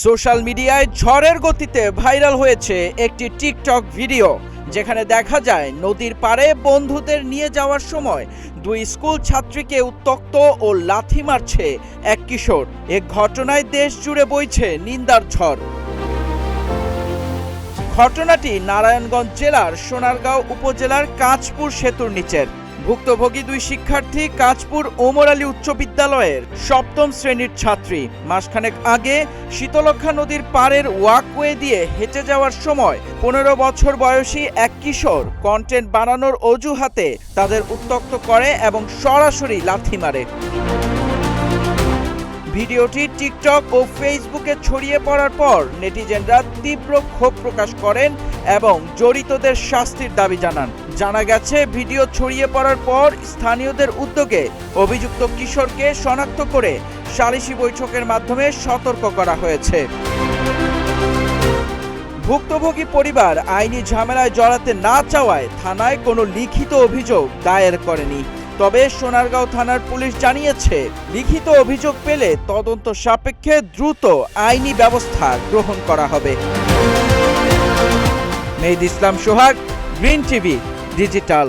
Social মিডিয়ায় ঝড়ের গতিতে ভাইরাল হয়েছে একটি টিকটক ভিডিও, যেখানে দেখা যায় নদীর পাড়ে বন্ধুদের নিয়ে যাওয়ার সময় দুই স্কুল ছাত্রীকে উত্ত্যক্ত ও লাথি মারছে এক কিশোর। এ ঘটনায় দেশ জুড়ে বইছে নিন্দার ঝড়। ঘটনাটি নারায়ণগঞ্জ জেলার সোনারগাঁও উপজেলার কাঁচপুর সেতুর নিচের। ভুক্তভোগী দুই শিক্ষার্থী কাঁচপুর ওমর আলী উচ্চ বিদ্যালয়ের সপ্তম শ্রেণীর ছাত্রী। মাসখানেক আগে শীতলক্ষা নদীর পাড়ের ওয়াকওয়ে দিয়ে হেঁটে যাওয়ার সময় 15 বছর বয়সী এক কিশোর কন্টেন্ট বানানোর অজুহাতে তাদের উত্ত্যক্ত করে এবং সরাসরি লাথি মারে। ভিডিওটি টিকটক ও ফেসবুকে ছড়িয়ে পড়ার পর নেটিজেনরা তীব্র ক্ষোভ প্রকাশ করেন এবং জড়িতদের শাস্তির দাবি জানান। জানা গেছে, ভিডিও ছড়িয়ে পড়ার পর স্থানীয়দের উদ্যোগে অভিযুক্ত কিশোরকে শনাক্ত করে সালিশি বৈঠকের মাধ্যমে সতর্ক করা হয়েছে। ভুক্তভোগী পরিবার আইনি ঝামেলায় জড়াতে না চাওয়ায় থানায় কোনো লিখিত অভিযোগ দায়ের করেনি। তবে সোনারগাঁও থানার পুলিশ জানিয়েছে, লিখিত অভিযোগ পেলে তদন্ত সাপেক্ষে দ্রুত আইনি ব্যবস্থা গ্রহণ করা হবে। মেহেদী ইসলাম সোহাগ, গ্রিন টিভি ডিজিটাল।